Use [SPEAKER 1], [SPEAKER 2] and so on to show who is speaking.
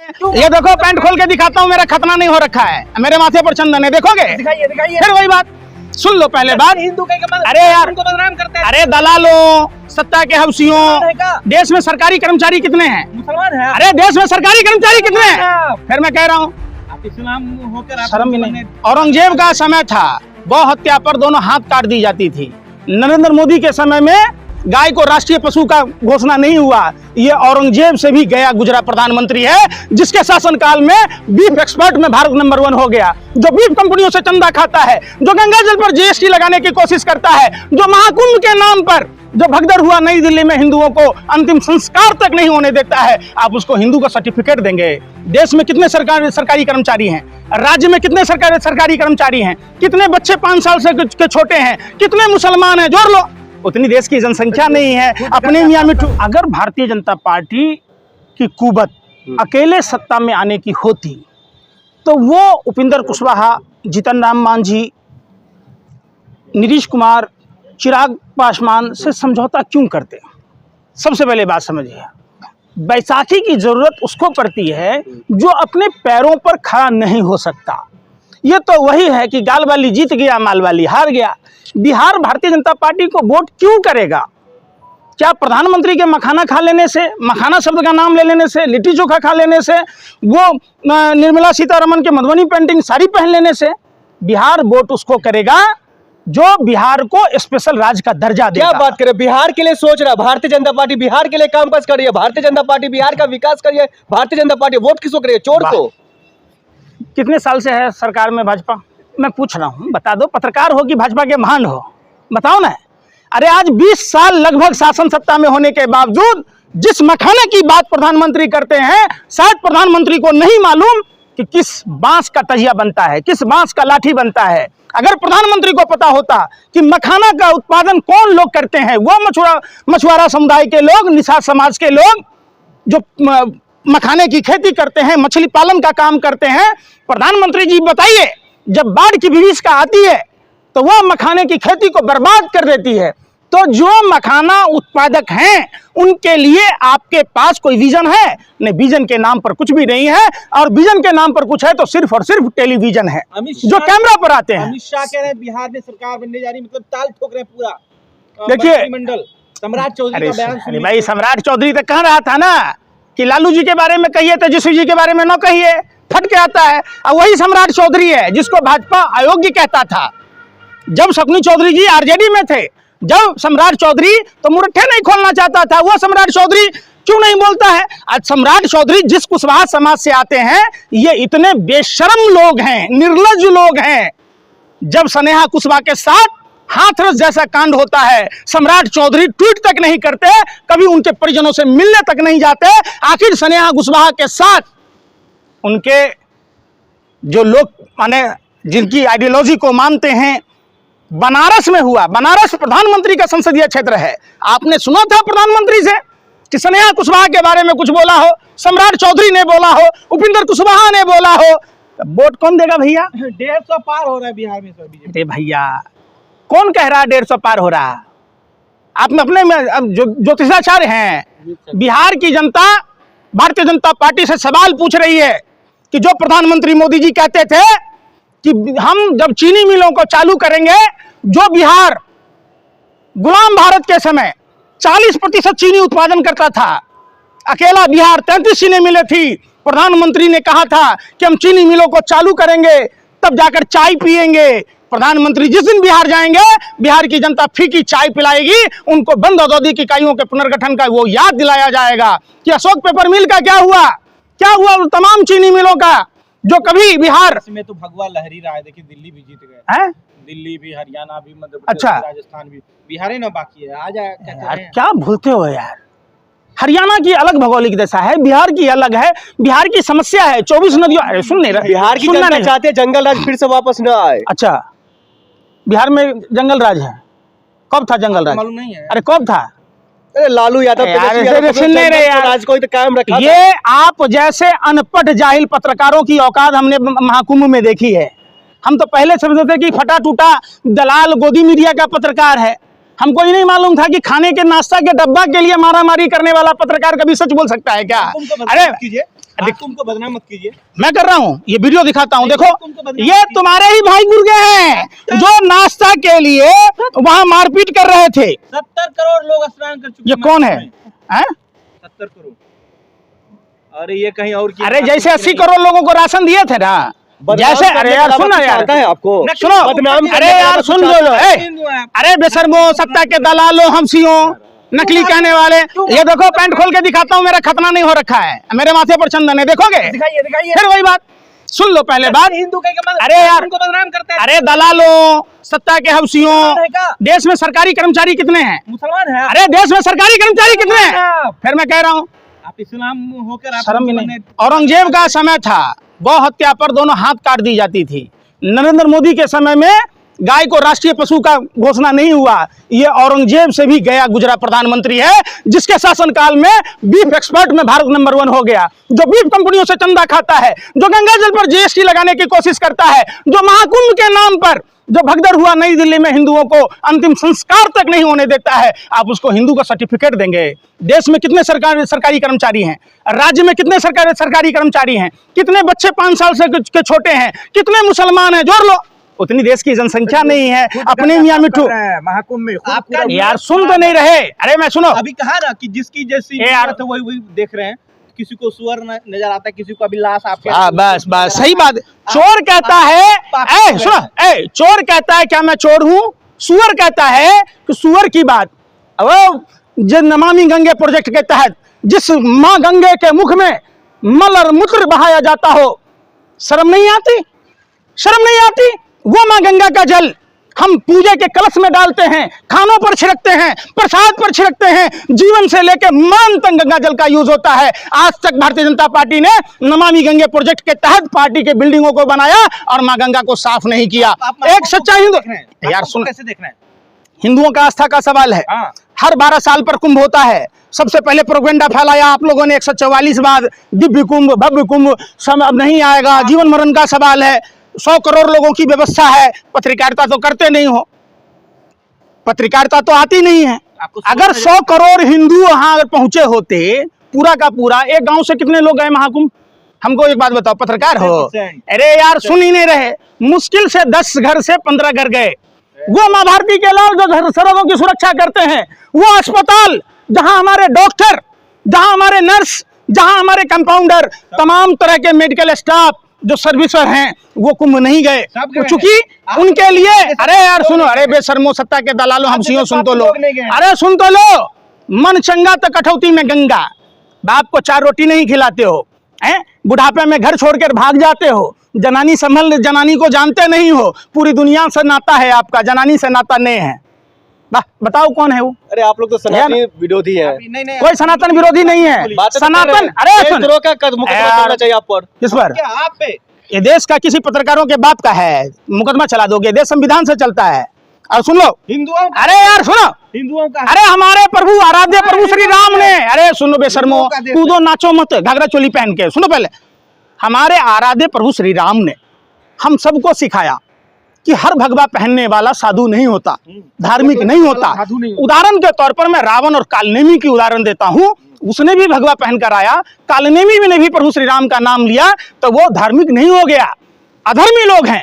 [SPEAKER 1] ये देखो, पैंट खोल के दिखाता हूँ, मेरा खतना नहीं हो रखा है, मेरे माथे पर चंदन है, देखोगे?
[SPEAKER 2] दिखाइए दिखाइए।
[SPEAKER 1] फिर वही बात, सुन लो पहले बात।
[SPEAKER 2] हिंदू के
[SPEAKER 1] अरे यार,
[SPEAKER 2] उनको बदनाम करते हैं।
[SPEAKER 1] अरे दलालों, सत्ता के हवसियों, देश में सरकारी कर्मचारी कितने हैं?
[SPEAKER 2] मुसलमान है।
[SPEAKER 1] अरे देश में सरकारी कर्मचारी कितने हैं? फिर मैं कह रहा हूँ,
[SPEAKER 2] आप इस्लाम होकर
[SPEAKER 1] शर्म भी नहीं। औरंगजेब का समय था, गौ हत्या पर दोनों हाथ काट दी जाती थी। नरेंद्र मोदी के समय में गाय को राष्ट्रीय पशु का घोषणा नहीं हुआ। ये औरंगजेब से भी गया गुजरा प्रधानमंत्री है, जिसके शासनकाल में बीफ एक्सपर्ट में भारत नंबर 1 हो गया, जो बीफ कंपनियों से चंदा खाता है, जो गंगा जल पर जीएसटी लगाने की कोशिश करता है, जो महाकुंभ के नाम पर जो भगदड़ हुआ नई दिल्ली में, हिंदुओं को अंतिम संस्कार तक नहीं होने देता है। आप उसको हिंदू का सर्टिफिकेट देंगे? देश में कितने सरकारी कर्मचारी हैं? राज्य में कितने सरकारी कर्मचारी हैं? कितने बच्चे 5 साल से के छोटे हैं? कितने मुसलमान हैं? जोड़ लो, उतनी देश की जनसंख्या नहीं है। अपने मियां मिठू, अगर भारतीय जनता पार्टी की कुवत अकेले सत्ता में आने की होती तो वो उपेंद्र कुशवाहा, जीतन राम मांझी, नीतीश कुमार, चिराग पासवान से समझौता क्यों करते? सबसे पहले बात समझिए, बैसाखी की जरूरत उसको पड़ती है जो अपने पैरों पर खड़ा नहीं हो सकता। ये तो वही है कि गाल वाली जीत गया, माल वाली हार गया। बिहार भारतीय जनता पार्टी को वोट क्यों करेगा? क्या प्रधानमंत्री के मखाना खा लेने से, मखाना शब्द का नाम ले लेने से, लिट्टी चोखा खा लेने से, वो निर्मला सीतारमण के मधुबनी पेंटिंग साड़ी पहन लेने से? बिहार वोट उसको करेगा जो बिहार को स्पेशल राज्य का दर्जा देगा।
[SPEAKER 3] क्या बात करें, बिहार के लिए सोच रहा भारतीय जनता पार्टी, बिहार के लिए काम काज कर रही है भारतीय जनता पार्टी, बिहार का विकास कर रही है भारतीय जनता पार्टी। वोट किसको करिए? चोर को।
[SPEAKER 1] कितने साल से है सरकार में भाजपा? मैं पूछ रहा हूँ, बता दो। पत्रकार हो कि भाजपा के महान हो, बताओ ना। अरे आज 20 साल लगभग शासन सत्ता में होने के बावजूद जिस मखाने की बात प्रधानमंत्री करते हैं, शायद प्रधानमंत्री को नहीं मालूम कि किस बांस का तजिया बनता है, किस बांस का लाठी बनता है। अगर प्रधानमंत्री को पता होता कि मखाना का उत्पादन कौन लोग करते हैं, वो मछुआरा समुदाय के लोग, निषाद समाज के लोग जो मखाने की खेती करते हैं, मछली पालन का काम करते हैं। प्रधानमंत्री जी बताइए, जब बाढ़ की विभीषिका आती है तो वह मखाने की खेती को बर्बाद कर देती है। तो जो मखाना उत्पादक हैं उनके लिए आपके पास कोई विजन है? नहीं, विजन के नाम पर कुछ भी नहीं है, और विजन के नाम पर कुछ है तो सिर्फ और सिर्फ टेलीविजन है जो कैमरा पर आते हैं।
[SPEAKER 2] अमित शाह कह रहे हैं बिहार में सरकार बनने जा रही, मतलब ताल ठोक रहे हैं पूरा।
[SPEAKER 1] देखिए,
[SPEAKER 2] मंत्रिमंडल सम्राट चौधरी का बयान
[SPEAKER 1] अरे भाई, सम्राट चौधरी तक कह रहा था ना कि लालू जी के बारे में कहिए, तेजस्वी जी के बारे में न कहिए, फट के आता है। और वही सम्राट चौधरी है जिसको भाजपा अयोग्य कहता था जब शकुनी चौधरी जी आरजेडी में थे। जब सम्राट चौधरी तो मुरट्ठे नहीं खोलना चाहता था, वो सम्राट चौधरी क्यों नहीं बोलता है? आज सम्राट चौधरी जिस कुशवाहा समाज से आते हैं, ये इतने बेशर्म लोग हैं, निर्लज्ज लोग हैं। जब स्नेहा कुशवाहा के साथ हाथरस जैसा कांड होता है, सम्राट चौधरी ट्वीट तक नहीं करते, कभी उनके परिजनों से मिलने तक नहीं जाते। आखिर स्नेहा कुशवाहा के साथ उनके जो लोग माने जिनकी आइडियोलॉजी को मानते हैं, बनारस में हुआ। बनारस प्रधानमंत्री का संसदीय क्षेत्र है। आपने सुना था प्रधानमंत्री से कि स्नेहा कुशवाहा के बारे में कुछ बोला हो? सम्राट चौधरी ने बोला हो, उपेंद्र कुशवाहा ने बोला हो? वोट कौन देगा भैया?
[SPEAKER 2] 150 पार हो रहा है बिहार में।
[SPEAKER 1] अरे भैया, कौन कह रहा है 150 पार हो रहा? आप अपने में ज्योतिषाचार्य हैं। बिहार की जनता भारतीय जनता पार्टी से सवाल पूछ रही है कि जो प्रधानमंत्री मोदी जी कहते थे कि हम जब चीनी मिलों को चालू करेंगे, जो बिहार गुलाम भारत के समय 40% चीनी उत्पादन करता था, अकेला बिहार 33 चीनी मिलें थी। प्रधानमंत्री ने कहा था कि हम चीनी मिलों को चालू करेंगे, तब जाकर चाय पिएंगे। प्रधानमंत्री जिस दिन बिहार जाएंगे, बिहार की जनता फीकी चाय पिलाएगी, उनको बंद औद्योगिक इकाइयों के पुनर्गठन का वो याद दिलाया जाएगा कि अशोक पेपर मिल का क्या हुआ, क्या हुआ तमाम चीनी मिलों का जो कभी बिहार
[SPEAKER 2] में तो भगवा लहरी रहा है। देखिए, दिल्ली भी जीत गए हैं, दिल्ली भी, हरियाणा भी, मध्य प्रदेश,
[SPEAKER 1] अच्छा,
[SPEAKER 2] राजस्थान भी, बिहार ही ना बाकी है। आ जाए,
[SPEAKER 1] क्या भूलते हो यार? हरियाणा की अलग भौगोलिक दशा है, बिहार की अलग है। बिहार की समस्या है 24 नदियों। अरे सुन नहीं रहा,
[SPEAKER 3] बिहार की जनता चाहते हैं जंगल राज फिर से वापस न आए।
[SPEAKER 1] अच्छा, बिहार में जंगल राज है? कब था जंगल राज?
[SPEAKER 2] मालूम नहीं है।
[SPEAKER 1] अरे कब था?
[SPEAKER 3] अरे लालू यादव
[SPEAKER 1] राज
[SPEAKER 3] को कायम रखा।
[SPEAKER 1] ये आप जैसे अनपढ़ जाहिल पत्रकारों की औकात हमने महाकुंभ में देखी है। हम तो पहले समझते थे कि फटा टूटा दलाल गोदी मीडिया का पत्रकार है। हमको ये नहीं मालूम था कि खाने के नाश्ता के डब्बा के लिए मारामारी करने वाला पत्रकार कभी सच बोल सकता है क्या? अरे
[SPEAKER 2] तुमको बदनाम मत कीजिए।
[SPEAKER 1] मैं कर रहा हूँ, ये वीडियो दिखाता हूँ। देखो ये तुम्हारे ही भाई गुर्गे हैं जो नाश्ता के लिए वहां मारपीट कर रहे थे।
[SPEAKER 2] 70 करोड़ लोग स्नान कर चुके
[SPEAKER 1] ये कौन है?
[SPEAKER 2] 70 करोड़। अरे ये कहीं और की
[SPEAKER 1] अरे जैसे 80 करोड़ लोगों को राशन दिए थे ना, जैसे अरे यार सुन ना यार,
[SPEAKER 3] है आपको
[SPEAKER 1] सुनो,
[SPEAKER 3] बदनाम
[SPEAKER 1] अरे यार सुन लो, अरे बेशर्मो, सत्ता के दलालों, हमसियों, नकली कहने वाले। ये देखो पैंट खोल के दिखाता हूँ, मेरा खतना नहीं हो रखा है, मेरे माथे पर चंदन है, देखोगे?
[SPEAKER 2] दिखाइए दिखाइए।
[SPEAKER 1] फिर वही बात सुन लो पहले बात।
[SPEAKER 2] हिंदू के
[SPEAKER 1] अरे यार
[SPEAKER 2] उनको बदनाम करते हैं।
[SPEAKER 1] अरे दलालों, सत्ता के हवसियों,
[SPEAKER 2] मुसलमान है क्या?
[SPEAKER 1] देश में सरकारी कर्मचारी कितने हैं?
[SPEAKER 2] मुसलमान है।
[SPEAKER 1] अरे देश में सरकारी कर्मचारी कितने हैं?
[SPEAKER 2] आप।
[SPEAKER 1] फिर मैं कह रहा हूँ
[SPEAKER 2] आप इस्लाम होकर आप
[SPEAKER 1] शर्म भी नहीं। औरंगजेब का समय था, गौ हत्या पर दोनों हाथ काट दी जाती थी। नरेंद्र मोदी के समय में गाय को राष्ट्रीय पशु का घोषणा नहीं हुआ। ये औरंगजेब से भी गया गुजरा प्रधानमंत्री है, जिसके शासनकाल में बीफ एक्सपर्ट में भारत नंबर 1 हो गया, जो बीफ कंपनियों से चंदा खाता है, जो गंगा जल पर जीएसटी लगाने की कोशिश करता है, जो महाकुंभ के नाम पर जो भगदड़ हुआ नई दिल्ली में, हिंदुओं को अंतिम संस्कार तक नहीं होने देता है। आप उसको हिंदू का सर्टिफिकेट देंगे? देश में कितने सरकारी कर्मचारी हैं? राज्य में कितने सरकारी कर्मचारी हैं? कितने बच्चे 5 साल से के छोटे हैं? कितने मुसलमान हैं? जोड़ लो, उतनी देश की जनसंख्या नहीं है। अपने मियाँ मिठू
[SPEAKER 2] महाकुंभ में आपका
[SPEAKER 1] यार सुन तो नहीं रहे। अरे मैं सुनो,
[SPEAKER 2] अभी कहा ना कि जिसकी जैसी
[SPEAKER 1] यार
[SPEAKER 2] वही देख रहे हैं। किसी को सुअर नजर आता है, किसी को अभी लाश आपके
[SPEAKER 1] बस सही बात। चोर कहता है सुनो, चोर कहता है क्या मैं चोर हूँ? सुअर कहता है कि सुअर की बात। अब जो नमामि गंगे प्रोजेक्ट के तहत जिस माँ गंगे के मुख में मल और मूत्र बहाया जाता हो, शर्म नहीं आती? शर्म नहीं आती? वो माँ गंगा का जल हम पूजा के कलश में डालते हैं, खानों पर छिड़कते हैं, प्रसाद पर छिड़कते हैं, जीवन से लेकर मरण तक गंगा जल का यूज होता है। आज तक भारतीय जनता पार्टी ने नमामि गंगे प्रोजेक्ट के तहत पार्टी के बिल्डिंगों को बनाया और माँ गंगा को साफ नहीं किया। एक सच्चा हिंदू यार सुन,
[SPEAKER 2] कैसे देखना है?
[SPEAKER 1] हिंदुओं का आस्था का सवाल है। हर 12 साल पर कुंभ होता है। सबसे पहले प्रोपेगेंडा फैलाया आप लोगों ने 144 बार, दिव्य कुंभ, भव्य कुंभ समय अब नहीं आएगा, जीवन मरण का सवाल है, 100 करोड़ लोगों की व्यवस्था है। पत्रकारिता तो करते नहीं हो, पत्रकारिता तो आती नहीं है। अगर 100 करोड़ हिंदू वहां अगर पहुंचे होते, पूरा का पूरा, एक गांव से कितने लोग गए महाकुंभ? हमको एक बात बताओ, पत्रकार हो? अरे यार सुन ही नहीं रहे। मुश्किल से 10 घर से 15 घर गए। वो माँ भारती के लाल जो सड़कों की सुरक्षा करते हैं, वो अस्पताल जहां हमारे डॉक्टर, जहां हमारे नर्स, जहां हमारे कंपाउंडर, तमाम तरह के मेडिकल स्टाफ जो सर्विसर हैं, वो कुंभ नहीं गए। चूंकि उनके लिए, अरे यार सुनो, अरे बेशर्मो, सत्ता के दलालों, हमसियों, सुन तो लो, अरे सुन तो लो, मन चंगा तो कठौती में गंगा। बाप को 4 रोटी नहीं खिलाते हो, हैं? बुढ़ापे में घर छोड़कर भाग जाते हो, जनानी को जानते नहीं हो, पूरी दुनिया से नाता है आपका, जनानी से नाता नहीं है। बताओ कौन है वो?
[SPEAKER 3] अरे आप लोग तो सनातन विरोधी हैं।
[SPEAKER 1] कोई सनातन विरोधी नहीं है। सनातन, अरे सुन,
[SPEAKER 3] मुकदमा चाहिए आप पर।
[SPEAKER 1] किस पर?
[SPEAKER 2] आप पे
[SPEAKER 1] ये देश का किसी पत्रकारों के बाप का है, मुकदमा चला दोगे? देश संविधान से चलता है। और सुन लो
[SPEAKER 2] हिंदुओं,
[SPEAKER 1] अरे यार सुनो,
[SPEAKER 2] हिंदुओं का,
[SPEAKER 1] अरे हमारे प्रभु, आराध्य प्रभु श्री राम ने, अरे सुनो बेशर्मो, कूदो नाचो मत घाघरा चोली पहन के। सुनो पहले, हमारे आराध्य प्रभु श्री राम ने हम सबको सिखाया कि हर भगवा पहनने वाला साधु नहीं होता, धार्मिक नहीं होता। उदाहरण के तौर पर मैं रावण और कालनेमी की उदाहरण देता हूं। उसने भी भगवा पहनकर आया, कालनेमी ने भी प्रभु श्री राम का नाम लिया, तो वो धार्मिक नहीं हो गया, अधर्मी लोग हैं।